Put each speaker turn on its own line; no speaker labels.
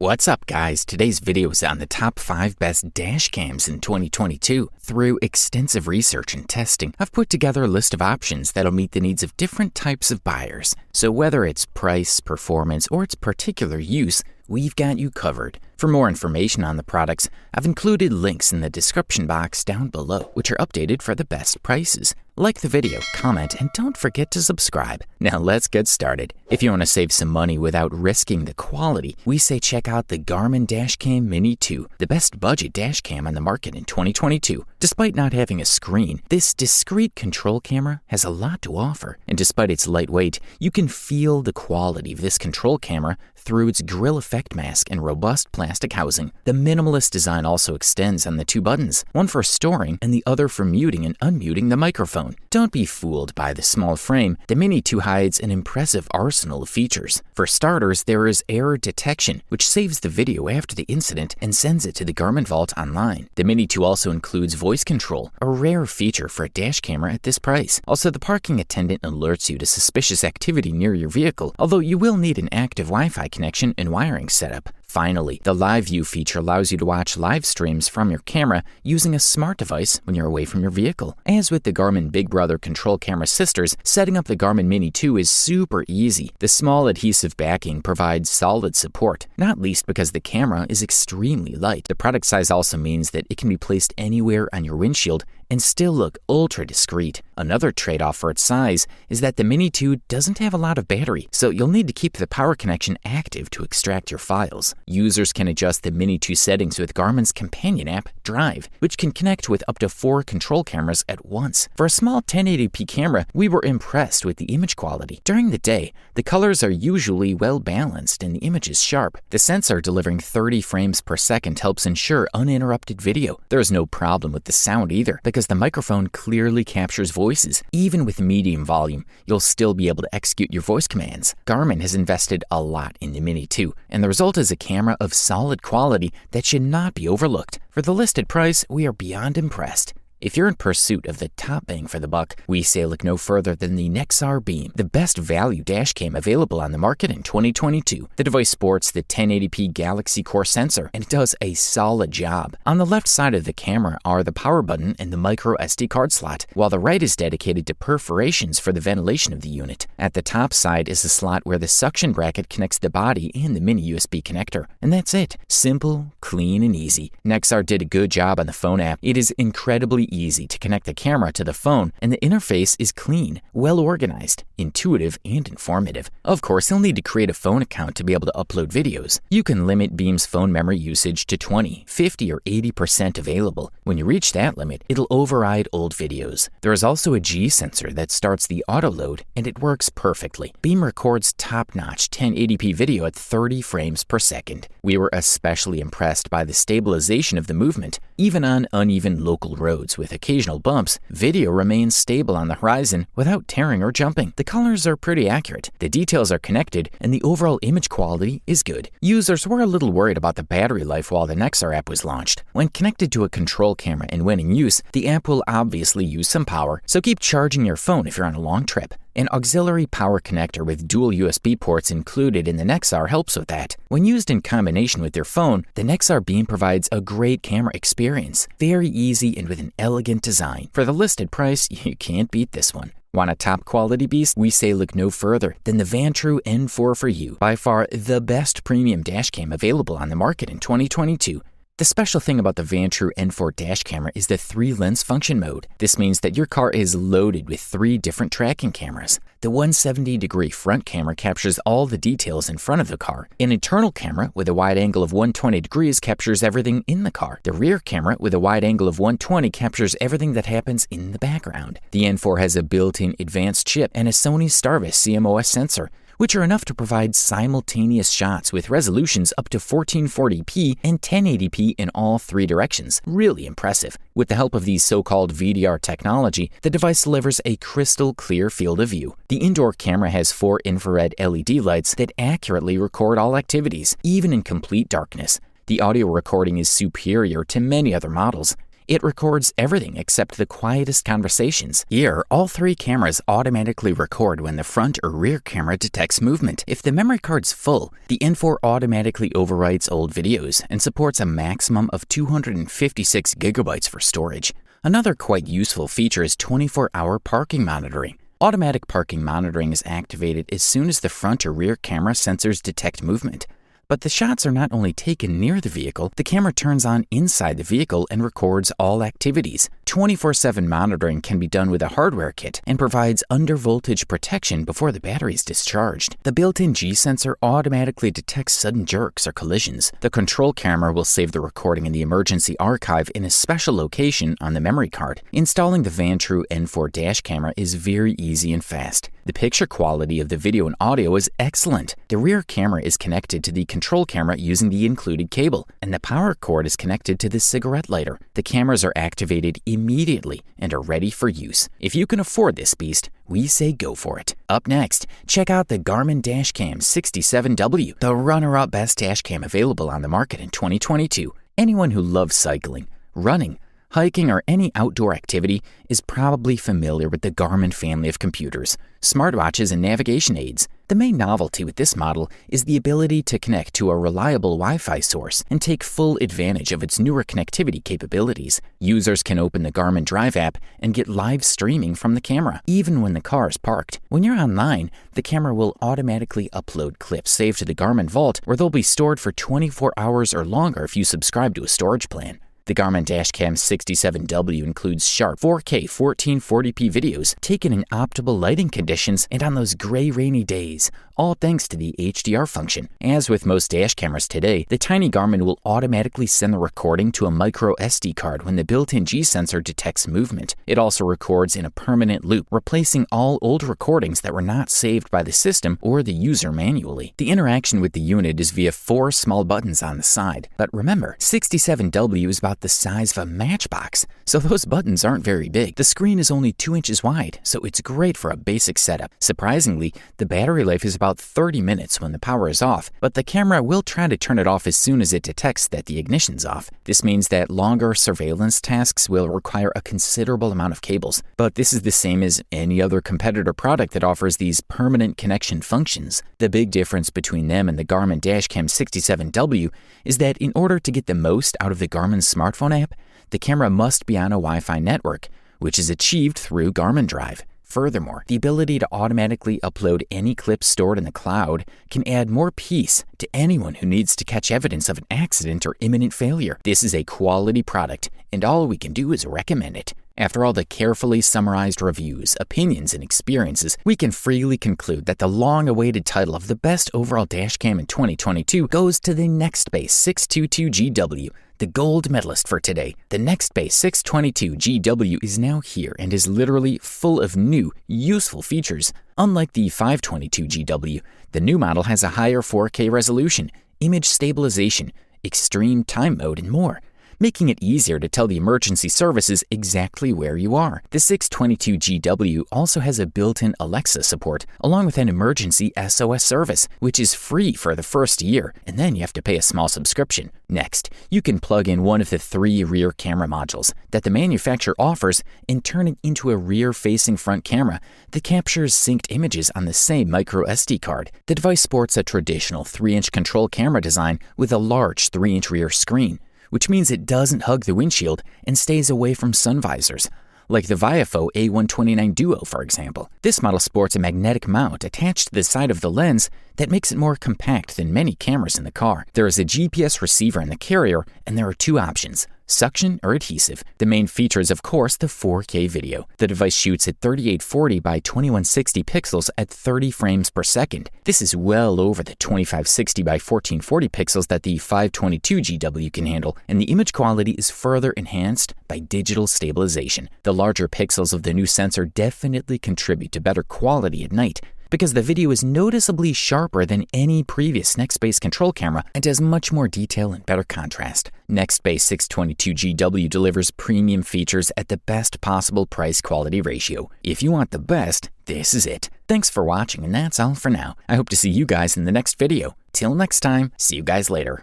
What's up, guys? Today's video is on the top 5 best dash cams in 2022. Through extensive research and testing, I've put together a list of options that'll meet the needs of different types of buyers. So whether it's price, performance, or its particular use, we've got you covered. For more information on the products, I've included links in the description box down below, which are updated for the best prices. Like the video, comment, and don't forget to subscribe. Now let's get started. If you want to save some money without risking the quality, we say check out the Garmin Dash Cam Mini 2, the best budget dash cam on the market in 2022. Despite not having a screen, this discrete control camera has a lot to offer. And despite its lightweight, you can feel the quality of this control camera through its grill effect mask and robust plastic housing. The minimalist design also extends on the 2 buttons, one for storing and the other for muting and unmuting the microphone. Don't be fooled by the small frame. The Mini 2 hides an impressive arsenal of features. For starters, there is error detection, which saves the video after the incident and sends it to the Garmin Vault online. The Mini 2 also includes voice control, a rare feature for a dash camera at this price. Also, the parking attendant alerts you to suspicious activity near your vehicle, although you will need an active Wi-Fi connection and wiring setup. Finally, the Live View feature allows you to watch live streams from your camera using a smart device when you're away from your vehicle. As with the Garmin Big Brother control camera sisters, setting up the Garmin Mini 2 is super easy. The small adhesive backing provides solid support, not least because the camera is extremely light. The product size also means that it can be placed anywhere on your windshield and still look ultra discreet. Another trade-off for its size is that the Mini 2 doesn't have a lot of battery, so you'll need to keep the power connection active to extract your files. Users can adjust the Mini 2 settings with Garmin's companion app, Drive, which can connect with up to 4 control cameras at once. For a small 1080p camera, we were impressed with the image quality. During the day, the colors are usually well balanced and the image is sharp. The sensor delivering 30 frames per second helps ensure uninterrupted video. There is no problem with the sound either, because the microphone clearly captures voices. Even with medium volume, you'll still be able to execute your voice commands. Garmin has invested a lot in the Mini 2, and the result is a camera of solid quality that should not be overlooked. For the listed price, we are beyond impressed. If you're in pursuit of the top bang for the buck, we say look no further than the Nexar Beam, the best value dash cam available on the market in 2022. The device sports the 1080p Galaxy Core sensor, and it does a solid job. On the left side of the camera are the power button and the micro SD card slot, while the right is dedicated to perforations for the ventilation of the unit. At the top side is a slot where the suction bracket connects the body and the mini USB connector. And that's it. Simple, clean, and easy. Nexar did a good job on the phone app. It is incredibly easy to connect the camera to the phone, and the interface is clean, well organized, intuitive, and informative. Of course, you'll need to create a phone account to be able to upload videos. You can limit Beam's phone memory usage to 20, 50, or 80% available. When you reach that limit, it'll override old videos. There is also a G sensor that starts the auto load, and it works perfectly. Beam records top-notch 1080p video at 30 frames per second. We were especially impressed by the stabilization of the movement. Even on uneven local roads with occasional bumps, video remains stable on the horizon without tearing or jumping. The colors are pretty accurate, the details are connected, and the overall image quality is good. Users were a little worried about the battery life while the Nexar app was launched. When connected to a control camera and when in use, the app will obviously use some power, so keep charging your phone if you're on a long trip. An auxiliary power connector with dual USB ports included in the Nexar helps with that. When used in combination with your phone, the Nexar Beam provides a great camera experience. Very easy and with an elegant design. For the listed price, you can't beat this one. Want a top quality beast? We say look no further than the Vantrue N4 for you. By far the best premium dash cam available on the market in 2022. The special thing about the Vantrue N4 dash camera is the 3-lens function mode. This means that your car is loaded with 3 different tracking cameras. The 170-degree front camera captures all the details in front of the car. An internal camera with a wide angle of 120 degrees captures everything in the car. The rear camera with a wide angle of 120 captures everything that happens in the background. The N4 has a built-in advanced chip and a Sony Starvis CMOS sensor, which are enough to provide simultaneous shots with resolutions up to 1440p and 1080p in all 3 directions. Really impressive. With the help of these so-called VDR technology, the device delivers a crystal clear field of view. The indoor camera has 4 infrared LED lights that accurately record all activities, even in complete darkness. The audio recording is superior to many other models. It records everything except the quietest conversations. Here, all three cameras automatically record when the front or rear camera detects movement. If the memory card's full, the N4 automatically overwrites old videos and supports a maximum of 256 gigabytes for storage. Another quite useful feature is 24-hour parking monitoring. Automatic parking monitoring is activated as soon as the front or rear camera sensors detect movement. But the shots are not only taken near the vehicle, the camera turns on inside the vehicle and records all activities. 24/7 monitoring can be done with a hardware kit and provides under-voltage protection before the battery is discharged. The built-in G sensor automatically detects sudden jerks or collisions. The control camera will save the recording in the emergency archive in a special location on the memory card. Installing the Vantrue N4 dash camera is very easy and fast. The picture quality of the video and audio is excellent. The rear camera is connected to the control camera using the included cable, and the power cord is connected to the cigarette lighter. The cameras are activated immediately and are ready for use. If you can afford this beast, we say go for it. Up next, check out the Garmin Dash Cam 67W, the runner-up best dash cam available on the market in 2022. Anyone who loves cycling, running, hiking, or any outdoor activity is probably familiar with the Garmin family of computers, smartwatches, and navigation aids. The main novelty with this model is the ability to connect to a reliable Wi-Fi source and take full advantage of its newer connectivity capabilities. Users can open the Garmin Drive app and get live streaming from the camera, even when the car is parked. When you're online, the camera will automatically upload clips saved to the Garmin Vault, where they'll be stored for 24 hours or longer if you subscribe to a storage plan. The Garmin Dash Cam 67W includes sharp 4K 1440p videos taken in optimal lighting conditions and on those gray, rainy days, all thanks to the HDR function. As with most dash cameras today, the tiny Garmin will automatically send the recording to a micro SD card when the built-in G sensor detects movement. It also records in a permanent loop, replacing all old recordings that were not saved by the system or the user manually. The interaction with the unit is via 4 small buttons on the side. But remember, 67W is about the size of a matchbox, so those buttons aren't very big. The screen is only 2 inches wide, so it's great for a basic setup. Surprisingly, the battery life is about 30 minutes when the power is off, but the camera will try to turn it off as soon as it detects that the ignition's off. This means that longer surveillance tasks will require a considerable amount of cables, but this is the same as any other competitor product that offers these permanent connection functions. The big difference between them and the Garmin Dash Cam 67W is that in order to get the most out of the Garmin smartphone app, the camera must be on a Wi-Fi network, which is achieved through Garmin Drive. Furthermore, the ability to automatically upload any clips stored in the cloud can add more peace to anyone who needs to catch evidence of an accident or imminent failure. This is a quality product, and all we can do is recommend it. After all the carefully summarized reviews, opinions, and experiences, we can freely conclude that the long-awaited title of the best overall dash cam in 2022 goes to the Nextbase 622GW, the gold medalist for today. The Nextbase 622GW is now here and is literally full of new, useful features. Unlike the 522GW, the new model has a higher 4K resolution, image stabilization, extreme time mode, and more, making it easier to tell the emergency services exactly where you are. The 622GW also has a built-in Alexa support, along with an emergency SOS service, which is free for the first year, and then you have to pay a small subscription. Next, you can plug in one of the 3 rear camera modules that the manufacturer offers and turn it into a rear-facing front camera that captures synced images on the same micro SD card. The device sports a traditional 3-inch control camera design with a large 3-inch rear screen, which means it doesn't hug the windshield and stays away from sun visors, like the Viafo A129 Duo, for example. This model sports a magnetic mount attached to the side of the lens that makes it more compact than many cameras in the car. There is a GPS receiver in the carrier, and there are 2 options: suction or adhesive. The main feature is, of course, the 4K video. The device shoots at 3840 by 2160 pixels at 30 frames per second. This is well over the 2560 by 1440 pixels that the 522GW can handle, and the image quality is further enhanced by digital stabilization. The larger pixels of the new sensor definitely contribute to better quality at night, because the video is noticeably sharper than any previous Nextbase control camera and has much more detail and better contrast. Nextbase 622GW delivers premium features at the best possible price-quality ratio. If you want the best, this is it. Thanks for watching, and that's all for now. I hope to see you guys in the next video. Till next time, see you guys later.